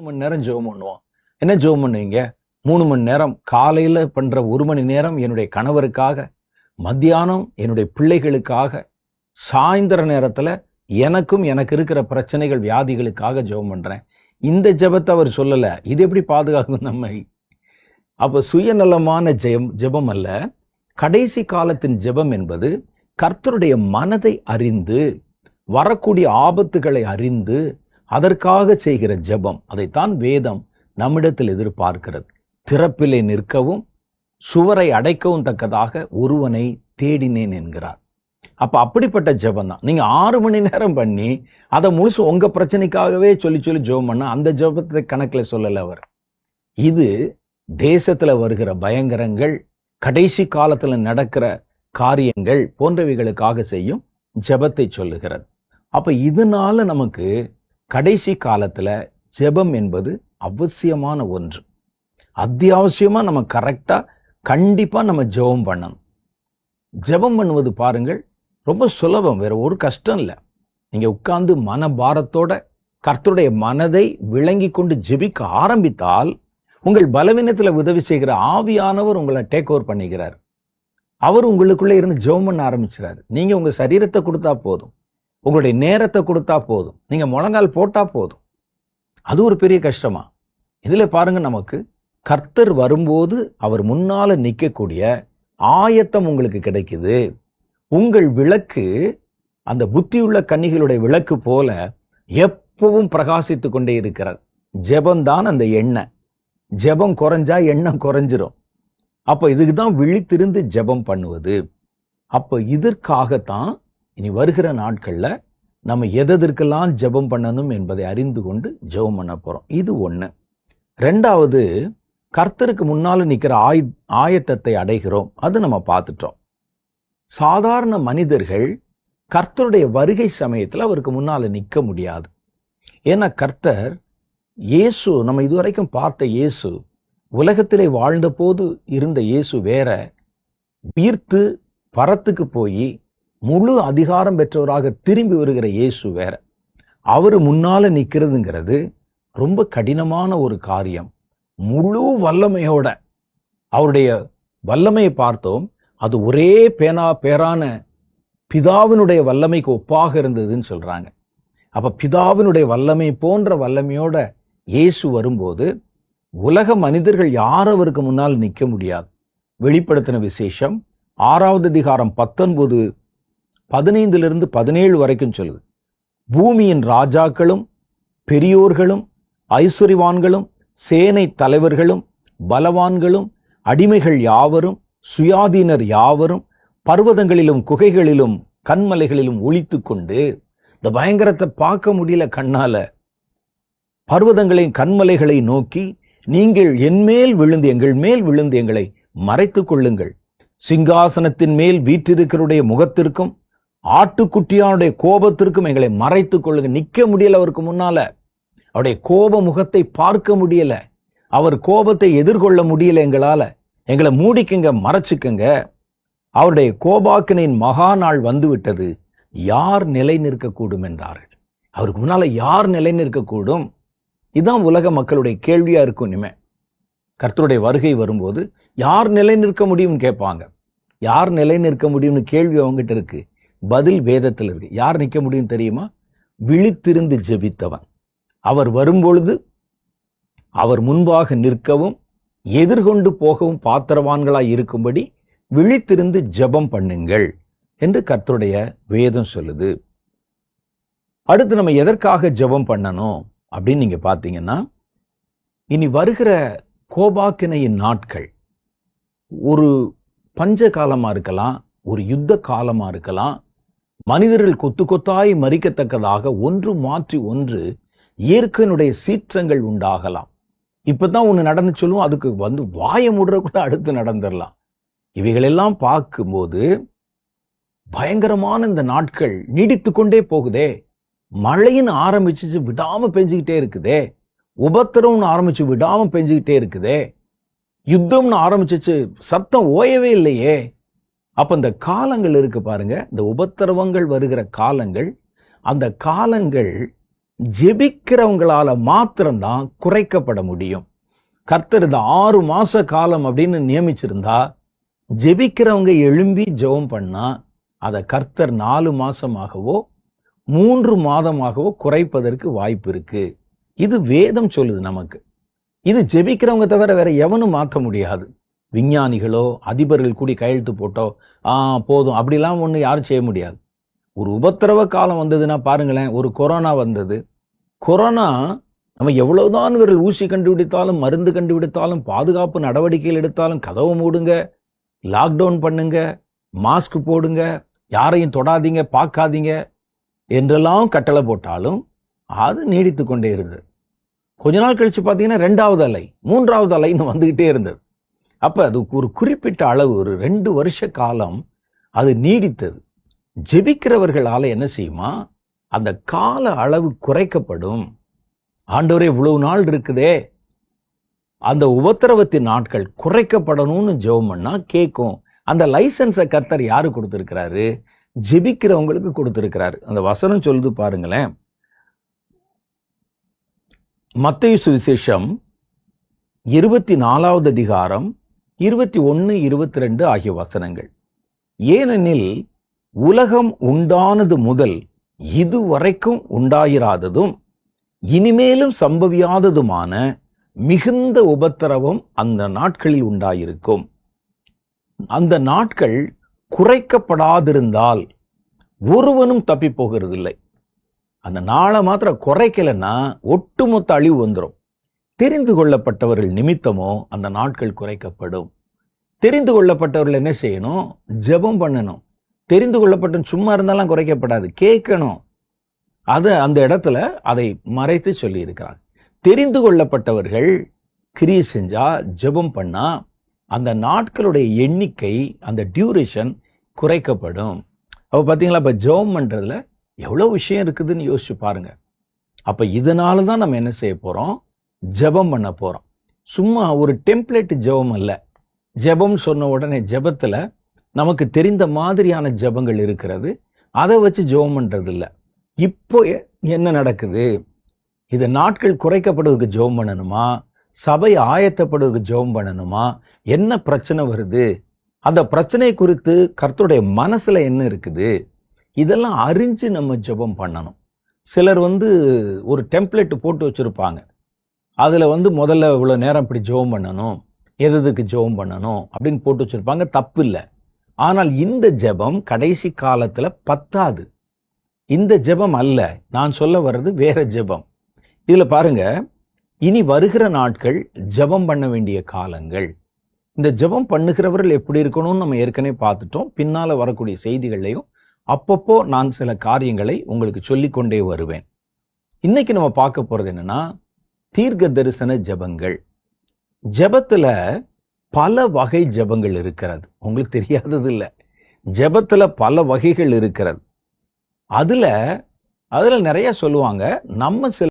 மணி நேரம் ஜெபம் பண்ணுவோம். என்ன ஜெபம் பண்ணுவீங்க? 3 மணி நேரம். காலையில பண்ற 1 மணி நேரம் என்னுடைய கணவருக்காக, மத்தியானம் என்னுடைய பிள்ளைகளுக்காக, சாயந்தர நேரத்துல எனக்கும் எனக்கு இருக்கிற பிரச்சனைகள் வியாதிகளுக்காக ஜெபம் பண்றேன். இந்த ஜெபத்தை அவர் சொல்லல. இது எப்படி பாதுகாக்கும் நம்மை? அப்ப சுயநலமான ஜெபம் அல்ல. கடைசி காலத்தின் ஜெபம் என்பது கர்த்தருடைய மனதை அறிந்து, வரக்கூடிய ஆபத்துகளை அறிந்து, அதற்காக செய்கிற ஜெபம். அதைத்தான் வேதம் நம்மிடத்தில் எதிர்பார்க்கிறது. திறப்பிலே நிற்கவும் சுவரை அடைக்கவும் தக்கதாக ஒருவனை தேடினேன் என்கிறார். அப்ப அப்படிப்பட்ட ஜெபம் தான். நீங்க 6 மணி நேரம் பண்ணி அதை முழுசு உங்க பிரச்சனைக்காகவே சொல்லி ஜெபம் பண்ண அந்த ஜெபத்தை கணக்கில் சொல்லல அவர். இது தேசத்துல வருகிற பயங்கரங்கள், கடைசி காலத்துல நடக்கிற காரியங்கள் போன்றவைகளுக்காக செய்யும் ஜெபத்தை சொல்லுகிறது. அப்ப இதனால நமக்கு கடைசி காலத்துல ஜெபம் என்பது அவசியமான ஒன்று. அத்தியாவசியமா நம்ம கரெக்டா கண்டிப்பா நம்ம ஜெபம் பண்ணணும். ஜெபம் பண்ணுவது பாருங்கள் ரொம்ப சுலபம், வேற ஒரு கஷ்டம் இல்லை. நீங்க உட்கார்ந்து மனபாரத்தோட கர்த்தருடைய மனதை விளங்கி கொண்டு ஜெபிக்க ஆரம்பித்தால் உங்கள் பலவீனத்துல உதவி செய்கிற ஆவியானவர் உங்களை டேக் ஓவர் பண்ணிக்கிறார். அவர் உங்களுக்குள்ள இருந்து ஜெபம் பண்ண ஆரம்பிச்சுறாரு. நீங்க உங்க சரீரத்தை கொடுத்தா போதும், உங்களுடைய நேரத்தை கொடுத்தா போதும், நீங்க முழங்கால் போட்டா போதும். அது ஒரு பெரிய கஷ்டமா? இதுல பாருங்க, நமக்கு கர்த்தர் வரும்போது அவர் முன்னால நிற்கக்கூடிய ஆயத்தம் உங்களுக்கு கிடைக்குது. உங்கள் விளக்கு அந்த புத்தியுள்ள கன்னிகளுடைய விளக்கு போல எப்பவும் பிரகாசித்து கொண்டே இருக்கிறது. ஜெபம்தான் அந்த எண்ணெய். ஜெபம் குறைஞ்சா எண்ணம் குறைஞ்சிரும். அப்ப இதுக்குதான் விழித்திருந்து ஜெபம் பண்ணுவது. அப்ப இதற்காகத்தான் இனி வருகிற நாட்கள்ல நம்ம எதற்கெல்லாம் ஜெபம் பண்ணணும் என்பதை அறிந்து கொண்டு ஜெபம் பண்ண போறோம். இது ஒண்ணு. 2வது, கர்த்தருக்கு முன்னால நிக்கிற ஆயத்தத்தை அடைகிறோம். அது நம்ம பார்த்துட்டோம். சாதாரண மனிதர்கள் கர்த்தருடைய வருகை சமயத்துல அவருக்கு முன்னால நிற்க முடியாது. ஏன்னா கர்த்தர் இயேசு, நம்ம இதுவரைக்கும் பார்த்த இயேசு, உலகத்திலே வாழ்ந்த போது இருந்த இயேசு வேற, உயிர்த்து பரத்துக்கு போய் முழு அதிகாரம் பெற்றவராக திரும்பி வருகிற இயேசு வேற. அவரு முன்னால நிக்கிறதுங்கிறது ரொம்ப கடினமான ஒரு காரியம். முழு வல்லமையோட அவருடைய வல்லமையை பார்த்தோம். அது ஒரே பேரான பிதாவினுடைய வல்லமைக்கு ஒப்பாக இருந்ததுன்னு சொல்றாங்க. அப்ப பிதாவினுடைய வல்லமை போன்ற வல்லமையோட இயேசு வரும்போது உலக மனிதர்கள் யார் அவருக்கு முன்னால் நிற்க முடியாது. வெளிப்படுத்தின விசேஷம் 6வது அதிகாரம் 19, 15-17 வரைக்கும் சொல்லுது. பூமியின் ராஜாக்களும் பெரியோர்களும் ஐஸ்வர்யவான்களும் சேனை தலைவர்களும் பலவான்களும் அடிமைகள் யாவரும் சுயாதீனர் யாவரும் பர்வதங்களிலும் குகைகளிலும் கண்மலைகளிலும் ஒளித்து கொண்டு, இந்த பயங்கரத்தை பார்க்க முடியல கண்ணால, பர்வதங்களையும் கண்மலைகளை நோக்கி, நீங்கள் என்மேல் விழுந்து எங்கள் மேல் விழுந்து எங்களை மறைத்துக் கொள்ளுங்கள். சிங்காசனத்தின் மேல் வீற்றிருக்கிறவருடைய முகத்திற்கும் ஆட்டுக்குட்டியானுடைய கோபத்திற்கும் எங்களை மறைத்துக் கொள்ளுங்க. நிக்க முடியல அவருக்கு முன்னால. அவருடைய கோப முகத்தை பார்க்க முடியல. அவர் கோபத்தை எதிர்கொள்ள முடியல எங்களால. எங்களை மூடிக்குங்க, மறைச்சுக்குங்க. அவருடைய கோபாக்கினின் மகா நாள் வந்து விட்டது. யார் நிலை நிற்கக்கூடும் என்றார்கள். அவருக்கு முன்னால யார் நிலை நிற்கக்கூடும்? இதுதான் உலக மக்களுடைய கேள்வியா இருக்கும். இனிமே கர்த்தருடைய வருகை வரும்போது யார் நிலை நிற்க முடியும்னு கேட்பாங்க. யார் நிலை நிற்க முடியும்னு கேள்வி அவங்ககிட்ட இருக்கு. பதில் வேதத்தில் இருக்கு. யார் நிற்க முடியும் தெரியுமா? விழித்திருந்து ஜெபித்தவன். அவர் வரும்பொழுது அவர் முன்பாக நிற்கவும் எதிர்கொண்டு போகவும் பாத்திரவான்களாய் இருக்கும்படி விழித்திருந்து ஜெபம் பண்ணுங்கள் என்று கர்த்தருடைய வேதம் சொல்லுது. அடுத்து நம்ம எதற்காக ஜெபம் பண்ணணும் அப்படின்னு நீங்க பார்த்தீங்கன்னா, இனி வருகிற கோபாக்கினையின் நாட்கள் ஒரு பஞ்ச காலமா இருக்கலாம், ஒரு யுத்த காலமா இருக்கலாம். மனிதர்கள் கொத்து கொத்தாய் மறிக்கத்தக்கதாக ஒன்று மாற்றி ஒன்று இயற்கையினுடைய சீற்றங்கள் உண்டாகலாம். இப்பதான் ஒண்ணு நடந்து சொல்லுவோம், அதுக்கு வாய மூடுற கூட அடுத்து நடந்துடலாம். இவைகளெல்லாம் பார்க்கும்போது பயங்கரமான இந்த நாட்கள் நீடித்து கொண்டே போகுதே. மழைன்னு ஆரம்பிச்சு விடாம பெஞ்சுக்கிட்டே இருக்குதே. உபத்திரம்னு ஆரம்பிச்சு விடாம பெஞ்சுக்கிட்டே இருக்குதே. யுத்தம்னு ஆரம்பிச்சிச்சு, சத்தம் ஓயவே இல்லையே. அப்ப இந்த காலங்கள் இருக்கு பாருங்க, இந்த உபத்திரவங்கள் வருகிற காலங்கள், அந்த காலங்கள் ஜெபிக்கிறவங்களால மாத்திரம்தான் குறைக்கப்பட முடியும். கர்த்தர் இந்த 6 மாச காலம் அப்படின்னு நியமிச்சிருந்தா, ஜெபிக்கிறவங்க எழும்பி ஜெபம் பண்ணா அதை கர்த்தர் 4 மாசமாகவோ 3 மாதமாகவோ குறைப்பதற்கு வாய்ப்பு இருக்கு. இது வேதம் சொல்லுது நமக்கு. இது ஜெபிக்கிறவங்க தவிர வேற எவனும் மாற்ற முடியாது. விஞ்ஞானிகளோ அதிபர்கள் கூடி கையெழுத்து போட்டோ போதும் அப்படிலாம் ஒண்ணு யாரும் செய்ய முடியாது. ஒரு உபத்திரவ காலம் வந்ததுன்னா பாருங்களேன், ஒரு கொரோனா வந்தது. கொரோனா நம்ம எவ்வளவுதான் இவர்கள் ஊசி கண்டுபிடித்தாலும், மருந்து கண்டுபிடித்தாலும், பாதுகாப்பு நடவடிக்கைகள் எடுத்தாலும், கதவு மூடுங்க, லாக்டவுன் பண்ணுங்க, மாஸ்க் போடுங்க, யாரையும் தொடாதீங்க, பார்க்காதீங்க என்றெல்லாம் கட்டளை போட்டாலும் அது நீடித்து கொண்டே இருந்தது. கொஞ்ச நாள் கழிச்சு பார்த்தீங்கன்னா 2வது அலை, 3வது அலைன்னு வந்துகிட்டே இருந்தது. அப்ப அது ஒரு குறிப்பிட்ட அளவு, ஒரு 2 வருஷ காலம் அது நீடித்தது. ஜெபிக்கிறவர்களால என்ன செய்யுமா, அந்த கால அளவு குறைக்கப்படும். ஆண்டவரே இவ்வளவு நாள் இருக்குதே, அந்த உபத்திரவத்தின் நாட்கள் குறைக்கப்படணும்னு ஜெபம் பண்ணா கேட்கும். அந்த லைசன்ஸை கர்த்தர் யாரு கொடுத்திருக்கிறாரு? ஜெபிக்கிறவங்களுக்கு கொடுத்திருக்கிறாரு. அந்த வசனம் சொல்லுது பாருங்களேன், மத்தேயு சுவிசேஷம் 24வது அதிகாரம் 21, 22 ஆகிய வசனங்கள். ஏனெனில் உலகம் உண்டானது முதல் இதுவரைக்கும் உண்டாயிராததும் இனிமேலும் சம்பவியாததுமான மிகுந்த உபத்திரவம் அந்த நாட்களில் உண்டாயிருக்கும். அந்த நாட்கள் குறைக்கப்படாதிருந்தால் ஒருவனும் தப்பி போகிறதில்லை. அந்த நாளை மாத்திரம் குறைக்கலன்னா ஒட்டுமொத்த அழிவு வந்துடும். தெரிந்து கொள்ளப்பட்டவர்கள் நிமித்தமோ அந்த நாட்கள் குறைக்கப்படும். தெரிந்து கொள்ளப்பட்டவர்கள் என்ன செய்யணும்? ஜெபம் பண்ணணும். தெரிந்து கொள்ளப்பட்ட சும்மா இருந்தாலும் குறைக்கப்படாது, கேட்கணும். அது அந்த இடத்துல அதை மறைத்து சொல்லி இருக்கிறாங்க. தெரிந்து கொள்ளப்பட்டவர்கள் கிரியை செஞ்சா, ஜெபம் பண்ணா அந்த நாட்களுடைய எண்ணிக்கை, அந்த டியூரேஷன் குறைக்கப்படும். அப்ப பாத்தீங்களா, இப்ப ஜெபம் பண்றதுல எவ்வளவு விஷயம் இருக்குதுன்னு யோசிச்சு பாருங்க. அப்ப இதனால தான் நம்ம என்ன செய்ய போறோம்? ஜெபம் பண்ண போறோம். சும்மா ஒரு டெம்ப்ளேட் ஜெபம் அல்ல. ஜெபம் சொன்ன உடனே ஜெபத்துல நமக்கு தெரிந்த மாதிரியான ஜெபங்கள் இருக்கிறது, அதை வச்சு ஜெபம் பண்றது இல்லை. இப்போ என்ன நடக்குது? இது நாட்கள் குறைக்கப்படுவதற்கு ஜெபம் பண்ணணுமா? சபை ஆயத்தப்படுவதற்கு ஜெபம் பண்ணணுமா? என்ன பிரச்சனை வருது? அந்த பிரச்சனை குறித்து கர்த்தருடைய மனசுல என்ன இருக்குது? இதெல்லாம் அறிஞ்சு நம்ம ஜெபம் பண்ணணும். சிலர் ஒரு டெம்ப்ளேட் போட்டு வச்சிருப்பாங்க. அதுல முதல்ல இவ்வளவு நேரம் இப்படி ஜெபம் பண்ணணும், எதுக்கு ஜெபம் பண்ணணும் அப்படின்னு போட்டு வச்சிருப்பாங்க. தப்பு இல்லை. ஆனால் இந்த ஜெபம் கடைசி காலத்துல பத்தாது. இந்த ஜெபம் அல்ல, நான் சொல்ல வர்றது வேற ஜெபம். இதுல பாருங்க, இனி வருகிற நாட்கள் ஜெபம் பண்ண வேண்டிய காலங்கள். இந்த ஜெபம் பண்ணுகிறவர்கள் எப்படி இருக்கணும்னு நம்ம ஏற்கனவே பார்த்துட்டோம். பின்னால வரக்கூடிய செய்திகளையும் அப்பப்போ நான் சில காரியங்களை உங்களுக்கு சொல்லிக்கொண்டே வருவேன். இன்னைக்கு நம்ம பார்க்க போறது என்னன்னா, தீர்க்க தரிசன ஜெபங்கள். ஜெபத்துல பல வகை ஜெபங்கள் இருக்கிறது. உங்களுக்கு தெரியாதது இல்லை. ஜெபத்துல பல வகைகள் இருக்கிறது. அதுல நிறைய சொல்லுவாங்க. நம்ம சில